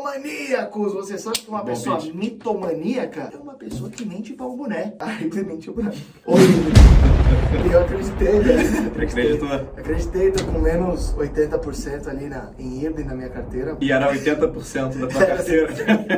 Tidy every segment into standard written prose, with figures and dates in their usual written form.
Mitomaníacos! Você sabe que uma Bom pessoa vídeo. mitomaníaca é uma pessoa que mente pra um boné. Aí ele mentiu pra mim. Oi, eu acreditei, né? Acreditou? Acreditei, tô com menos 80% ali em IRB na minha carteira. E era 80% da tua carteira.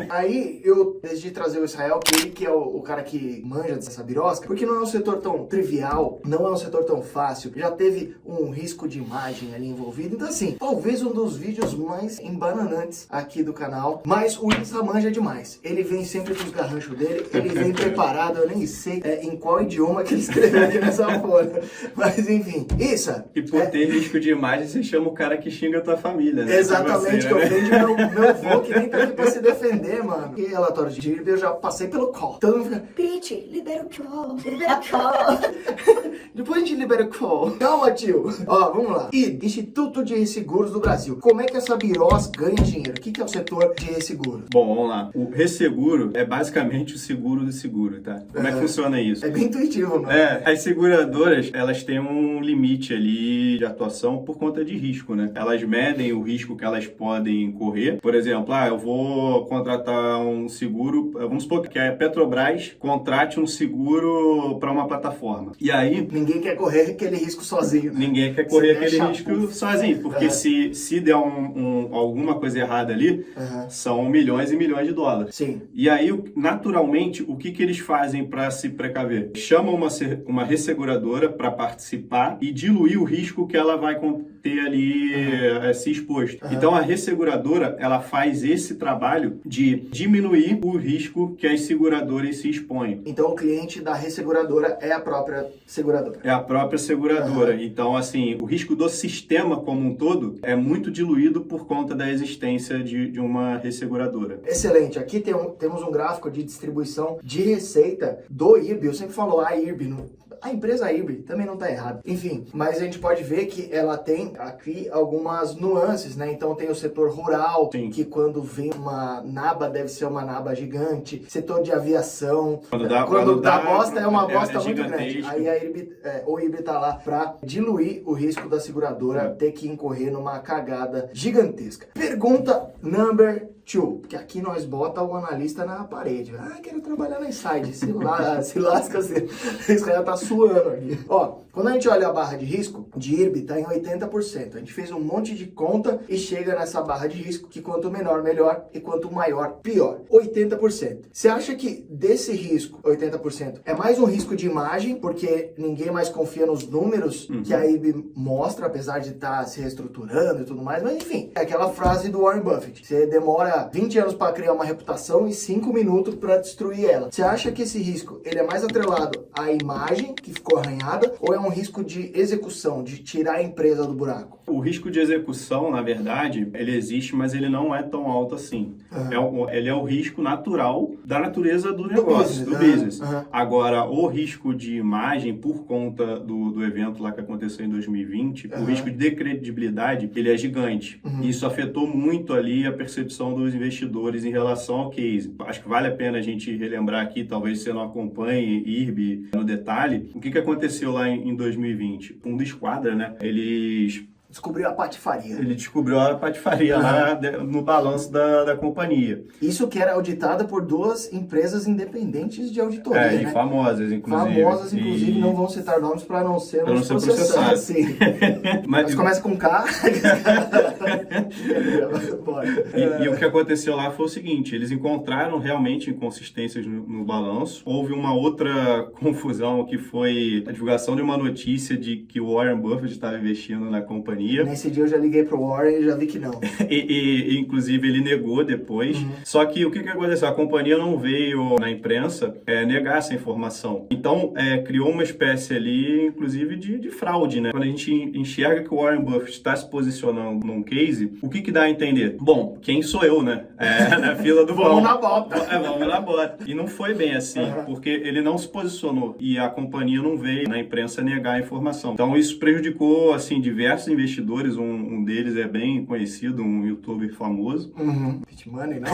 Aí eu decidi trazer o Israel, que ele que é o cara que manja dessa birosca, porque não é um setor tão trivial, não é um setor tão fácil, já teve um risco de imagem ali envolvido, então assim, talvez um dos vídeos mais embananantes aqui do canal, mas o Isra manja demais, ele vem sempre com os garranchos dele, ele vem preparado, eu nem sei em qual idioma que ele escreveu aqui nessa folha, mas enfim, Isra. E por ter risco de imagem, você chama o cara que xinga a tua família, né? Exatamente, Você, que né? ofende meu avô, que nem tá aqui pra se defender, mano. E relatório de IRB, eu já passei pelo call. Todo mundo fica, Pete, libera o call, libera o call. Depois a gente libera o call. Calma, tio. Ó, vamos lá. Instituto de Resseguros do Brasil. Como é que essa birós ganha dinheiro? O que é o setor de resseguro? Bom, vamos lá. O resseguro é basicamente o seguro do seguro, tá? Como é que funciona isso? É bem intuitivo, mano. As seguradoras, elas têm um limite ali de atuação por conta de risco, né? Elas medem o risco que elas podem correr. Por exemplo, eu vou contratar um seguro, vamos supor que a Petrobras contrate um seguro para uma plataforma. E aí, Ninguém quer correr aquele risco sozinho, né? ninguém quer correr Se aquele deixa risco sozinho, porque se der alguma coisa errada ali, são milhões e milhões de dólares. Sim. E aí, naturalmente, o que eles fazem para se precaver? Chamam uma resseguradora para participar e diluir o risco que ela vai ter ali se exposto. Então, a resseguradora, ela faz esse trabalho de diminuir o risco que as seguradoras se expõem. Então, o cliente da resseguradora é a própria seguradora. É a própria seguradora. Então, assim, o risco do sistema como um todo é muito diluído por conta da existência de uma resseguradora. Excelente. Aqui temos um gráfico de distribuição de receita do IRB. Eu sempre falo a IRB. A empresa IRB também não está errado. Enfim, mas a gente pode ver que ela tem aqui algumas nuances, né? Então tem o setor rural, Sim. que quando vem uma naba, deve ser uma naba gigante. Setor de aviação. Quando dá dá, bosta, é uma bosta muito gigantesco. grande. Aí a IRB, o IRB tá lá para diluir o risco da seguradora ter que incorrer numa cagada gigantesca. Pergunta number 2, porque aqui nós bota o analista na parede. Quero trabalhar na Inside. Se lasca, esse cara tá suando aqui. Ó, quando a gente olha a barra de risco, de IRB tá em 80%. A gente fez um monte de conta e chega nessa barra de risco que quanto menor, melhor, e quanto maior, pior. 80%. Você acha que desse risco, 80%, é mais um risco de imagem, porque ninguém mais confia nos números que a IRB mostra, apesar de estar se reestruturando e tudo mais, mas enfim, é aquela frase do Warren Buffett. Você demora 20 anos para criar uma reputação e 5 minutos para destruir ela. Você acha que esse risco ele é mais atrelado à imagem que ficou arranhada ou é um risco de execução, de tirar a empresa do buraco? O risco de execução, na verdade, ele existe, mas ele não é tão alto assim. Ele é o risco natural da natureza do negócio, do business. Agora, o risco de imagem, por conta do evento lá que aconteceu em 2020, o risco de credibilidade, ele é gigante. Isso afetou muito ali a percepção dos investidores em relação ao case. Acho que vale a pena a gente relembrar aqui, talvez você não acompanhe IRB no detalhe, o que aconteceu lá em 2020. Fundo Esquadra, né? Descobriu a patifaria. Ele descobriu a patifaria lá no balanço da companhia. Isso que era auditada por duas empresas independentes de auditoria, e né? famosas, inclusive. Famosas, inclusive, não vão citar nomes para não sermos processados. Sim. Mas começa com K. E o que aconteceu lá foi o seguinte, eles encontraram realmente inconsistências no balanço. Houve uma outra confusão que foi a divulgação de uma notícia de que o Warren Buffett estava investindo na companhia. Nesse dia eu já liguei pro Warren e já vi que não. e inclusive ele negou depois. Só que o que aconteceu? A companhia não veio na imprensa negar essa informação. Então criou uma espécie ali, inclusive, de fraude, né? Quando a gente enxerga que o Warren Buffett está se posicionando num case, o que dá a entender? Bom, quem sou eu, né? Na fila do pão. Vamos na bota. Vamos na bota. E não foi bem assim, porque ele não se posicionou e a companhia não veio na imprensa negar a informação. Então isso prejudicou, assim, diversos investidores. Um deles é bem conhecido, um youtuber famoso. Pit Money, não?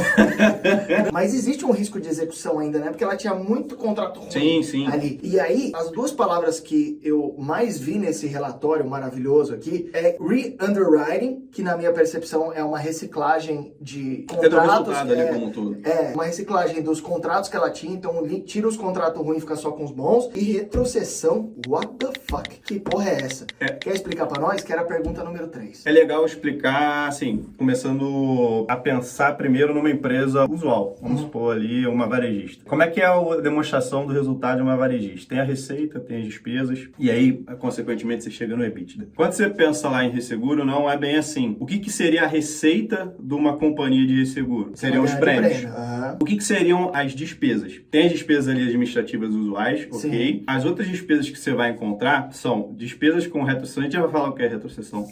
Mas existe um risco de execução ainda, né? Porque ela tinha muito contrato ruim ali. E aí, as duas palavras que eu mais vi nesse relatório maravilhoso aqui é re-underwriting, que na minha percepção é uma reciclagem de Cadê o contratos. resultado ali como um todo? Uma reciclagem dos contratos que ela tinha, então tira os contratos ruins e fica só com os bons. E retrocessão, what the fuck? Que porra é essa? Quer explicar pra nós? Que era a pergunta número 3. É legal explicar, assim, começando a pensar primeiro numa empresa usual. Vamos supor ali uma varejista. Como é que é a demonstração do resultado de uma varejista? Tem a receita, tem as despesas, e aí, consequentemente, você chega no EBITDA. Quando você pensa lá em resseguro, não é bem assim. O que seria a receita de uma companhia de resseguro? Seriam os prêmios. O que seriam as despesas? Tem as despesas ali administrativas usuais, ok? Sim. As outras despesas que você vai encontrar são despesas com retrocessão, a gente já vai falar o que é retrocessão,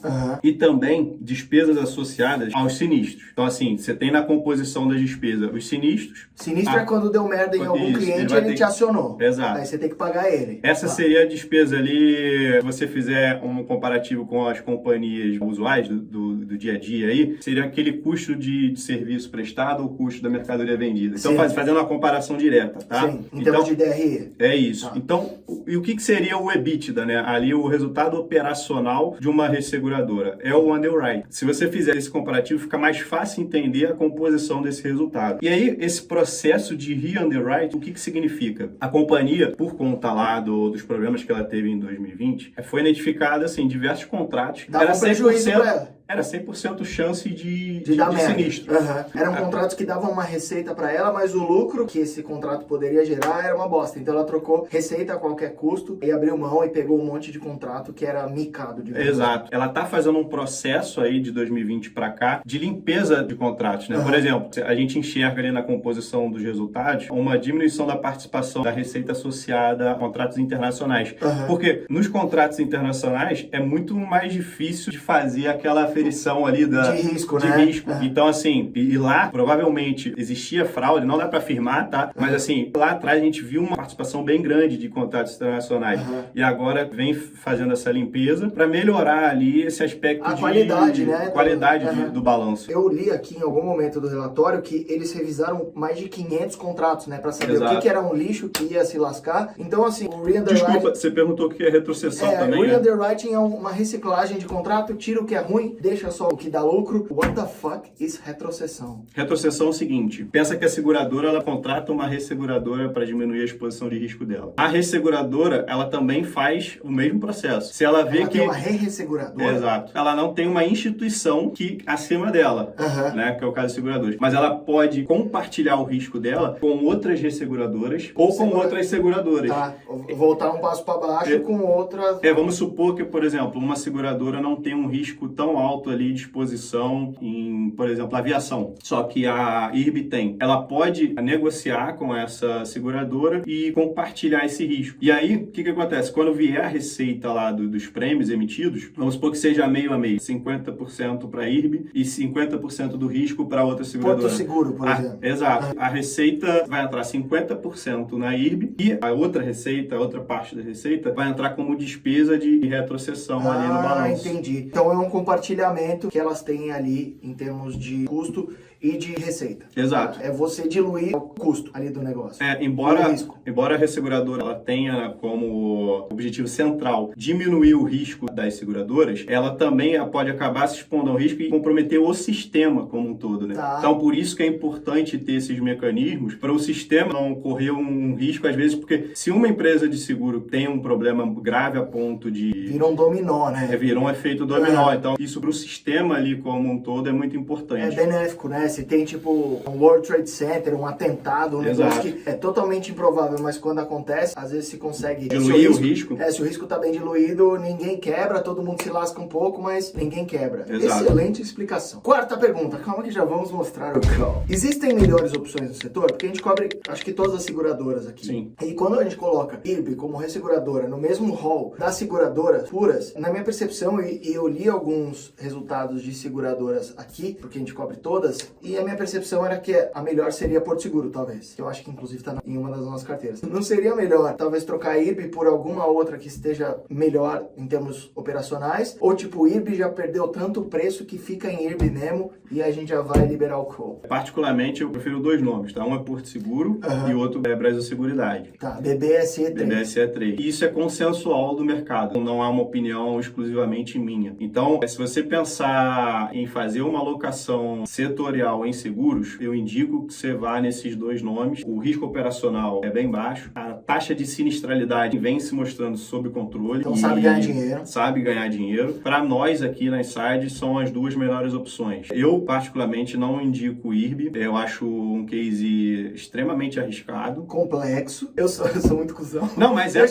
e também despesas associadas aos sinistros. Então, assim, você tem na composição das despesas os sinistros. Sinistro é quando deu merda em algum cliente e ele te acionou. Exato. Aí você tem que pagar ele. Essa seria a despesa ali, se você fizer um comparativo com as companhias usuais do dia a dia aí, seria aquele custo de serviço prestado ou custo da mercadoria vendida. Então, fazendo uma comparação direta, tá? Sim, em termos de DRE. É isso. Tá. Então, e o que seria o EBITDA, né? Ali o resultado operacional de uma resseguradora. É o underwrite. Se você fizer esse comparativo, fica mais fácil entender a composição desse resultado. E aí, esse processo de re-underwrite, o que significa? A companhia, por conta lá dos problemas que ela teve em 2020, foi identificada, assim, diversos contratos. Dava prejuízo pra ela. Era 100% chance de sinistro. Eram contratos que davam uma receita para ela, mas o lucro que esse contrato poderia gerar era uma bosta. Então ela trocou receita a qualquer custo e abriu mão e pegou um monte de contrato que era micado. Exato. Ela tá fazendo um processo aí de 2020 para cá de limpeza de contratos, né? Por exemplo, a gente enxerga ali na composição dos resultados uma diminuição da participação da receita associada a contratos internacionais. Porque nos contratos internacionais é muito mais difícil de fazer aquela aferição ali de risco, né? Então, assim, e lá provavelmente existia fraude, não dá para afirmar, tá? Mas assim, lá atrás a gente viu uma participação bem grande de contratos internacionais. E agora vem fazendo essa limpeza para melhorar ali esse aspecto de qualidade, né? Qualidade do balanço. Eu li aqui em algum momento do relatório que eles revisaram mais de 500 contratos, né? Para saber o que era um lixo que ia se lascar. Então, assim, o re-underwriting... Desculpa, você perguntou o que é retrocessão também, o re-underwriting é uma reciclagem de contrato, tira o que é ruim, deixa só o que dá lucro. What the fuck is retrocessão? Retrocessão é o seguinte, pensa que a seguradora, ela contrata uma resseguradora para diminuir a exposição de risco dela. A resseguradora, ela também faz o mesmo processo. Se ela vê que... Ela tem uma resseguradora? Exato. Ela não tem uma instituição que acima dela, né, que é o caso de seguradores. Mas ela pode compartilhar o risco dela com outras resseguradoras ou com outras seguradoras. Tá, voltar um passo para baixo com outras... Vamos supor que, por exemplo, uma seguradora não tem um risco tão alto ali de exposição em, por exemplo, aviação. Só que a IRB tem. Ela pode negociar com essa seguradora e compartilhar esse risco. E aí, o que acontece? Quando vier a receita lá dos prêmios emitidos, vamos supor que seja meio a meio. 50% para a IRB e 50% do risco para outra seguradora. Porto Seguro, por exemplo. Exato. A receita vai entrar 50% na IRB e a outra receita, a outra parte da receita, vai entrar como despesa de retrocessão ali no balanço. Entendi. Então é um compartilhamento que elas têm ali em termos de custo e de receita. Exato. É você diluir o custo ali do negócio. Embora a resseguradora ela tenha como objetivo central diminuir o risco das seguradoras, ela também pode acabar se expondo ao risco e comprometer o sistema como um todo, né? Então, por isso que é importante ter esses mecanismos para o sistema não correr um risco, às vezes, porque se uma empresa de seguro tem um problema grave a ponto de... Vira um dominó, né? Virou um efeito dominó. Então, isso para o sistema ali como um todo é muito importante. É benéfico, né? Se tem tipo um World Trade Center, um atentado, um negócio que é totalmente improvável, mas quando acontece, às vezes se consegue diluir o risco. Se o risco tá bem diluído, ninguém quebra, todo mundo se lasca um pouco, mas ninguém quebra. Exato. Excelente explicação. Quarta pergunta, calma que já vamos mostrar o call. Existem melhores opções no setor? Porque a gente cobre, acho que todas as seguradoras aqui. Sim. E quando a gente coloca IRB como resseguradora no mesmo hall das seguradoras puras, na minha percepção, e eu li alguns resultados de seguradoras aqui, porque a gente cobre todas, e a minha percepção era que a melhor seria Porto Seguro, talvez. Que eu acho que inclusive tá em uma das nossas carteiras. Não seria melhor, talvez, trocar trocar a IRB por alguma outra que esteja melhor em termos operacionais, ou tipo, o IRB já perdeu tanto preço que fica em IRB mesmo e a gente já vai liberar o call? Particularmente, eu prefiro dois nomes, tá? Um é Porto Seguro e o outro é Brasil Seguridade. Tá, BBSE3. BBSE3. Isso é consensual do mercado, não é uma opinião exclusivamente minha. Então, se você pensar em fazer uma alocação setorial em seguros, eu indico que você vá nesses dois nomes. O risco operacional é bem baixo, a taxa de sinistralidade vem se mostrando sob controle. Então sabe ganhar dinheiro. Sabe ganhar dinheiro. Para nós aqui na Inside, são as duas melhores opções. Eu, particularmente, não indico o IRB. Eu acho um case extremamente arriscado. Complexo. Eu sou muito cuzão. Não, mas eu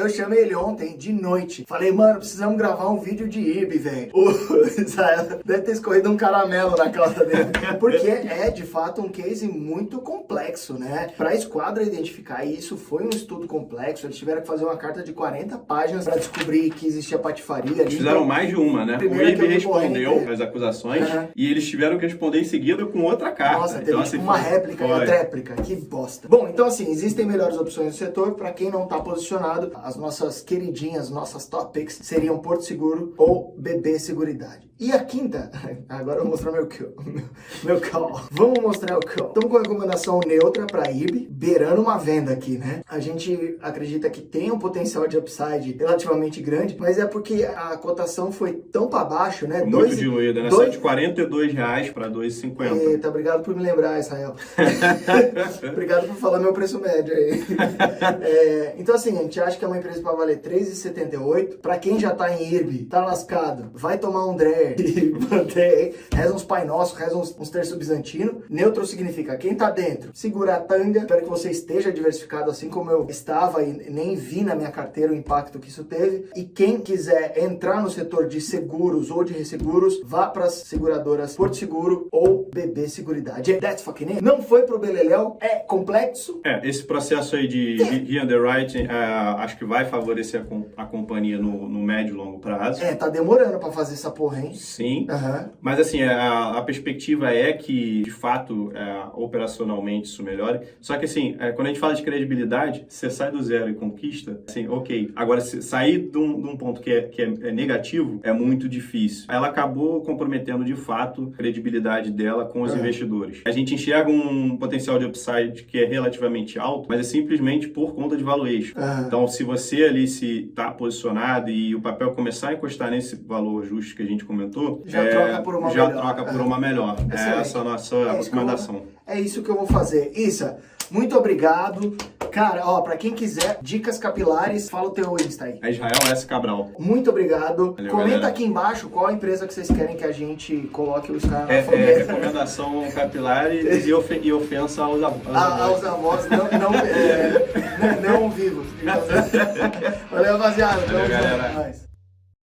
chamei ele ontem, de noite. Falei, mano, precisamos gravar um vídeo de IRB, velho. O Israel deve ter escorrido um caramelo na calça dele. Porque é, de fato, um case muito complexo, né? Pra esquadra identificar isso, foi um estudo complexo. Eles tiveram que fazer uma carta de 40 páginas pra descobrir que existia patifaria ali. Eles fizeram mais de uma, né? Primeiro o IRB que respondeu as acusações e eles tiveram que responder em seguida com outra carta. Nossa, teve então, tipo assim, uma réplica e a tréplica. Que bosta. Bom, então assim, existem melhores opções no setor. Pra quem não tá posicionado, as nossas queridinhas, nossas top picks seriam Porto Seguro ou BB Seguridade. E a quinta, agora eu vou mostrar meu call. Vamos mostrar o call. Estamos com a recomendação neutra para IRB, beirando uma venda aqui, né? A gente acredita que tem um potencial de upside relativamente grande, mas é porque a cotação foi tão para baixo, né? Muito diluída, né? Saiu de R$42 para R$2,50. Eita, obrigado por me lembrar, Israel. Obrigado por falar meu preço médio aí. Então assim, a gente acha que é uma empresa para valer R$3,78. Para quem já tá em IRB, tá lascado, vai tomar um DRE e manter, reza uns Pai Nosso, reza uns terço bizantino. Neutro significa quem tá dentro, segura a tanga. Espero que você esteja diversificado assim como eu estava e nem vi na minha carteira o impacto que isso teve. E quem quiser entrar no setor de seguros ou de resseguros, vá para as seguradoras Porto Seguro ou BB Seguridade. That's fucking it. Não foi pro beleléu, é complexo. Esse processo aí de re-underwriting, acho que vai favorecer a companhia no médio e longo prazo. Tá demorando para fazer essa porra, hein? Sim, mas assim, a perspectiva é que, de fato, operacionalmente isso melhore. Só que assim, quando a gente fala de credibilidade, você sai do zero e conquista, assim, ok. Agora, sair de um ponto que é negativo é muito difícil. Ela acabou comprometendo, de fato, a credibilidade dela com os investidores. A gente enxerga um potencial de upside que é relativamente alto, mas é simplesmente por conta de valuation. Então, se você ali se está posicionado e o papel começar a encostar nesse valor justo que a gente comentou, já troca por uma melhor. Essa é a nossa recomendação. É isso que eu vou fazer. Isa, muito obrigado. Cara, pra quem quiser dicas capilares, fala o teu Insta aí. É Israel S. Cabral. Muito obrigado. Valeu, comenta galera. Aqui embaixo qual empresa que vocês querem que a gente coloque os caras na fogueira. Recomendação capilar e ofensa aos avós. Aos avós não vivos. Valeu, rapaziada. Valeu, galera.